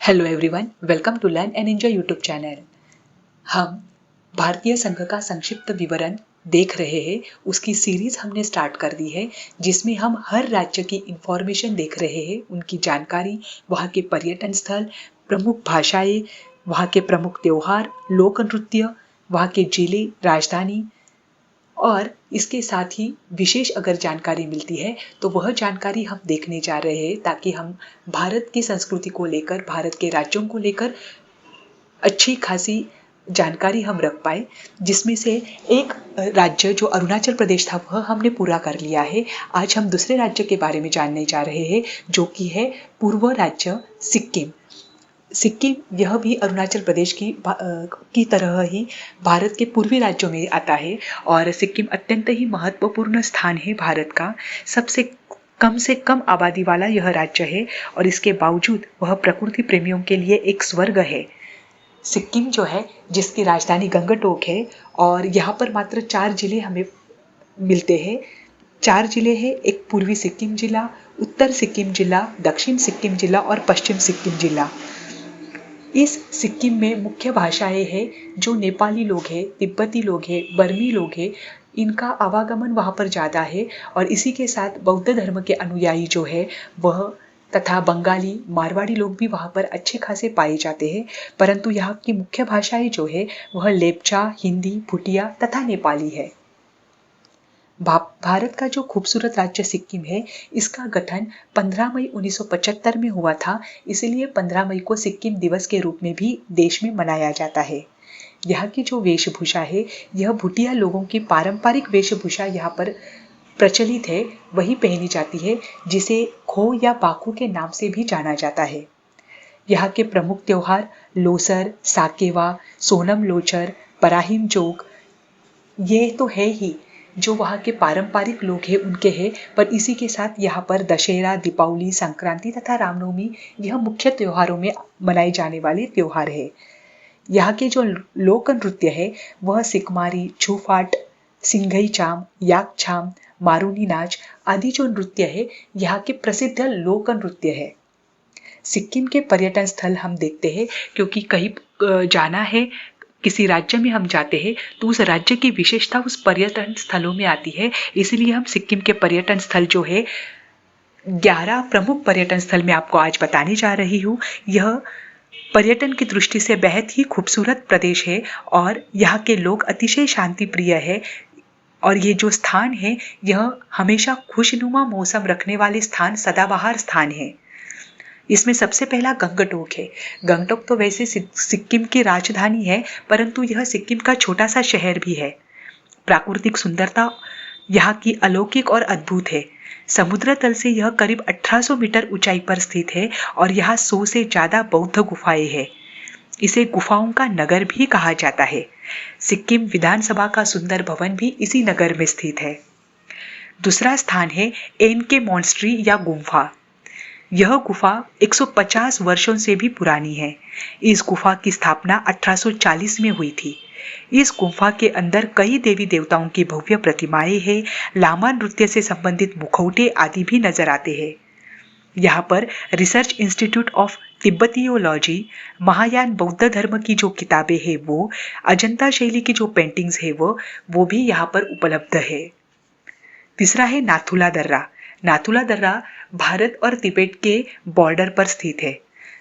Hello everyone, welcome to learn and enjoy YouTube channel. हम भारतीय संघ का संक्षिप्त विवरण देख रहे हैं। उसकी सीरीज हमने स्टार्ट कर दी है, जिसमें हम हर राज्य की इंफॉर्मेशन देख रहे हैं, उनकी जानकारी, वहाँ के पर्यटन स्थल, प्रमुख भाषाएं, वहाँ के प्रमुख त्योहार, लोक नृत्य, वहाँ के जिले, राजधानी और इसके साथ ही विशेष अगर जानकारी मिलती है तो वह जानकारी हम देखने जा रहे हैं, ताकि हम भारत की संस्कृति को लेकर, भारत के राज्यों को लेकर अच्छी खासी जानकारी हम रख पाए। जिसमें से एक राज्य जो अरुणाचल प्रदेश था वह हमने पूरा कर लिया है। आज हम दूसरे राज्य के बारे में जानने जा रहे हैं, जो कि है पूर्व राज्य सिक्किम। सिक्किम यह भी अरुणाचल प्रदेश की तरह ही भारत के पूर्वी राज्यों में आता है और सिक्किम अत्यंत ही महत्वपूर्ण स्थान है भारत का। से कम आबादी वाला यह राज्य है और इसके बावजूद वह प्रकृति प्रेमियों के लिए एक स्वर्ग है। सिक्किम जो है, जिसकी राजधानी गंगटोक है, और यहाँ पर मात्र 4 जिले हमें मिलते हैं। 4 जिले हैं, एक पूर्वी सिक्किम जिला, उत्तर सिक्किम जिला, दक्षिण सिक्किम जिला और पश्चिम सिक्किम जिला। इस सिक्किम में मुख्य भाषाएं हैं जो नेपाली लोग हैं, तिब्बती लोग हैं, बर्मी लोग हैं। इनका आवागमन वहाँ पर ज़्यादा है और इसी के साथ बौद्ध धर्म के अनुयायी जो है वह तथा बंगाली, मारवाड़ी लोग भी वहाँ पर अच्छे खासे पाए जाते हैं। परंतु यहाँ की मुख्य भाषाएं जो है वह लेप्चा, हिंदी, भूटिया तथा नेपाली है। भारत का जो खूबसूरत राज्य सिक्किम है, इसका गठन 15 मई 1975 में हुआ था। इसलिए 15 मई को सिक्किम दिवस के रूप में भी देश में मनाया जाता है। यहाँ की जो वेशभूषा है, यह भूटिया लोगों की पारंपरिक वेशभूषा यहाँ पर प्रचलित है, वही पहनी जाती है, जिसे खो या बाखू के नाम से भी जाना जाता है। यहाँ के प्रमुख त्योहार लोसर, साकेवा, सोनम लोचर, पराहिम जोग, ये तो है ही जो वहाँ के पारंपरिक लोग हैं उनके हैं। पर इसी के साथ यहाँ पर दशहरा, दीपावली, संक्रांति तथा रामनवमी यह मुख्य त्योहारों में मनाए जाने वाले त्योहार है। यहाँ के जो लोक नृत्य है वह सिकमारी, छूफाट, सिंघई चाम, याक छाम, मारूनी नाच आदि जो नृत्य है यहाँ के प्रसिद्ध लोक नृत्य है। सिक्किम के पर्यटन स्थल हम देखते हैं, क्योंकि कहीं जाना है, किसी राज्य में हम जाते हैं तो उस राज्य की विशेषता उस पर्यटन स्थलों में आती है। इसलिए हम सिक्किम के पर्यटन स्थल जो है 11 प्रमुख पर्यटन स्थल मैं आपको आज बताने जा रही हूँ। यह पर्यटन की दृष्टि से बेहद ही खूबसूरत प्रदेश है और यहाँ के लोग अतिशय शांति प्रिय है। और ये जो स्थान है यह हमेशा खुशनुमा मौसम रखने वाले स्थान, सदाबहार स्थान है। इसमें सबसे पहला गंगटोक है। गंगटोक तो वैसे सिक्किम की राजधानी है, परंतु यह सिक्किम का छोटा सा शहर भी है। प्राकृतिक सुंदरता यहाँ की अलौकिक और अद्भुत है। समुद्र तल से यह करीब 1800 मीटर ऊंचाई पर स्थित है और यहाँ 100 से ज्यादा बौद्ध गुफाएं हैं। इसे गुफाओं का नगर भी कहा जाता है। सिक्किम विधानसभा का सुंदर भवन भी इसी नगर में स्थित है। दूसरा स्थान है एनके मॉन्स्ट्री या गुफा। यह गुफा 150 वर्षों से भी पुरानी है। इस गुफा की स्थापना 1840 में हुई थी। इस गुफा के अंदर कई देवी देवताओं की भव्य प्रतिमाएं हैं। लामा नृत्य से संबंधित मुखौटे आदि भी नजर आते हैं। यहाँ पर रिसर्च इंस्टीट्यूट ऑफ तिब्बतियोलॉजी, महायान बौद्ध धर्म की जो किताबें हैं वो, अजंता शैली की जो पेंटिंग्स है वो भी यहाँ पर उपलब्ध है। तीसरा है नाथुला दर्रा। नाथुला दर्रा भारत और तिब्बत के बॉर्डर पर स्थित है।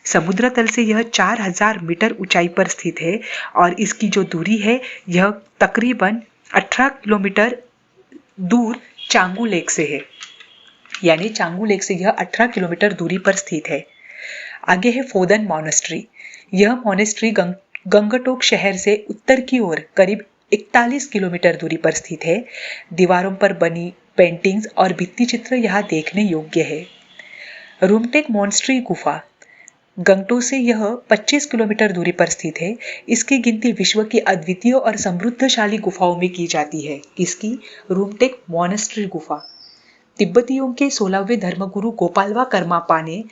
समुद्र तल से यह 4000 मीटर ऊंचाई पर स्थित है और इसकी जो दूरी है यह तकरीबन 18 किलोमीटर दूर चांगू लेक से है। यानी चांगू लेक से यह 18 किलोमीटर दूरी पर स्थित है। आगे है फोदन मॉनेस्ट्री। यह मॉनेस्ट्री गंगटोक शहर से उत्तर की ओर करीब 41 किलोमीटर दूरी पर स्थित है। दीवारों पर बनी पेंटिंग्स और भित्ति चित्र यहाँ देखने योग्य है। रूमटेक मॉनेस्ट्री गुफा गंगटोक से यह 25 किलोमीटर दूरी पर स्थित है। इसकी गिनती विश्व की अद्वितीय और समृद्धशाली गुफाओं में की जाती है। इसकी रूमटेक मॉनेस्ट्री गुफा तिब्बतियों के 16वें धर्मगुरु गोपालवा कर्मापा ने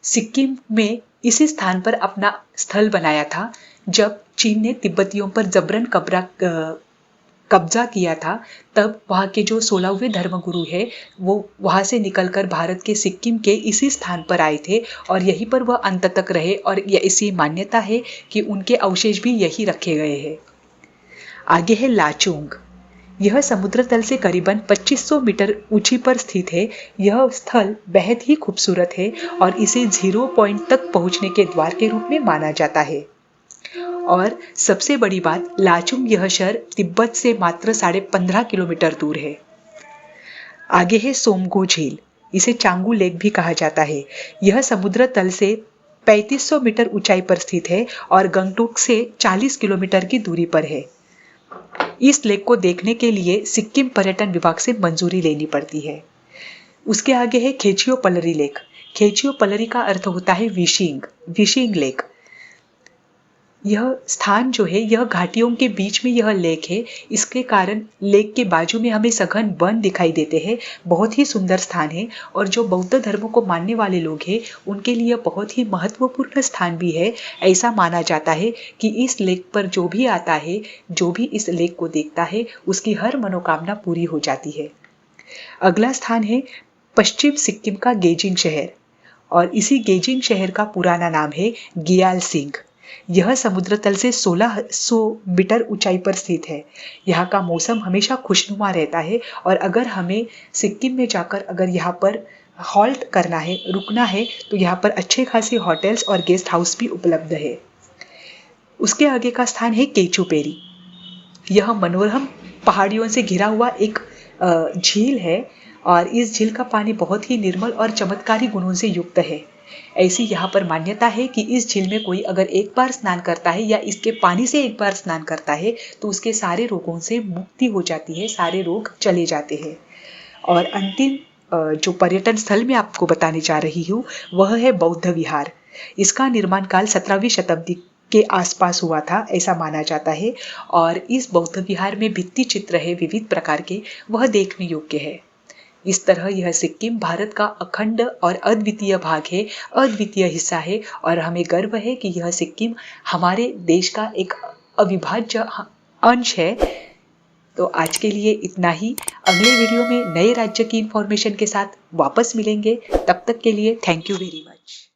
सिक्किम में इसी स्थान पर अपना स्थल बनाया था, जब चीन ने तिब्बतियों पर जबरन कब्जा किया था, तब वहाँ के जो 16वें धर्मगुरु है वो वहाँ से निकलकर भारत के सिक्किम के इसी स्थान पर आए थे और यहीं पर वह अंत तक रहे और ऐसी मान्यता है कि उनके अवशेष भी यही रखे गए हैं। आगे है लाचुंग। यह समुद्र तल से करीबन 2500 मीटर ऊंची पर स्थित है। यह स्थल बेहद ही खूबसूरत है और इसे 0 पॉइंट तक पहुंचने के द्वार के रूप में माना जाता है। और सबसे बड़ी बात, लाचुंग यह शहर तिब्बत से मात्र 15.5 किलोमीटर दूर है। आगे है सोमगो झील। इसे चांगू लेक भी कहा जाता है। यह समुद्र तल से 3500 मीटर ऊंचाई पर स्थित है और गंगटोक से 40 किलोमीटर की दूरी पर है। इस लेक को देखने के लिए सिक्किम पर्यटन विभाग से मंजूरी लेनी पड़ती है। उसके आगे है खेचियो पलरी लेक। खेचियो पलरी का अर्थ होता है विशिंग लेक। यह स्थान जो है यह घाटियों के बीच में यह लेक है। इसके कारण लेक के बाजू में हमें सघन वन दिखाई देते हैं। बहुत ही सुंदर स्थान है और जो बौद्ध धर्म को मानने वाले लोग हैं उनके लिए बहुत ही महत्वपूर्ण स्थान भी है। ऐसा माना जाता है कि इस लेक पर जो भी आता है, जो भी इस लेक को देखता है, उसकी हर मनोकामना पूरी हो जाती है। अगला स्थान है पश्चिम सिक्किम का गेजिंग शहर और इसी गेजिंग शहर का पुराना नाम है गियाल सिंह। यह समुद्र तल से 1600 मीटर ऊंचाई पर स्थित है। यहाँ का मौसम हमेशा खुशनुमा रहता है और अगर हमें सिक्किम में जाकर अगर यहाँ पर हॉल्ट करना है, रुकना है, तो यहाँ पर अच्छे खासे होटल्स और गेस्ट हाउस भी उपलब्ध है। उसके आगे का स्थान है केचुपेरी। यह मनोरम पहाड़ियों से घिरा हुआ एक झील है और इस झील का पानी बहुत ही निर्मल और चमत्कारी गुणों से युक्त है। ऐसी यहाँ पर मान्यता है कि इस झील में कोई अगर एक बार स्नान करता है या इसके पानी से एक बार स्नान करता है तो उसके सारे रोगों से मुक्ति हो जाती है, सारे रोग चले जाते हैं। और अंतिम जो पर्यटन स्थल मैं आपको बताने जा रही हूँ वह है बौद्ध विहार। इसका निर्माण काल 17वीं शताब्दी के आसपास हुआ था, ऐसा माना जाता है। और इस बौद्ध विहार में भित्ति चित्र है विविध प्रकार के, वह देखने योग्य है। इस तरह यह सिक्किम भारत का अखंड और अद्वितीय भाग है, अद्वितीय हिस्सा है और हमें गर्व है कि यह सिक्किम हमारे देश का एक अविभाज्य अंश है। तो आज के लिए इतना ही। अगले वीडियो में नए राज्य की इंफॉर्मेशन के साथ वापस मिलेंगे। तब तक के लिए थैंक यू वेरी मच।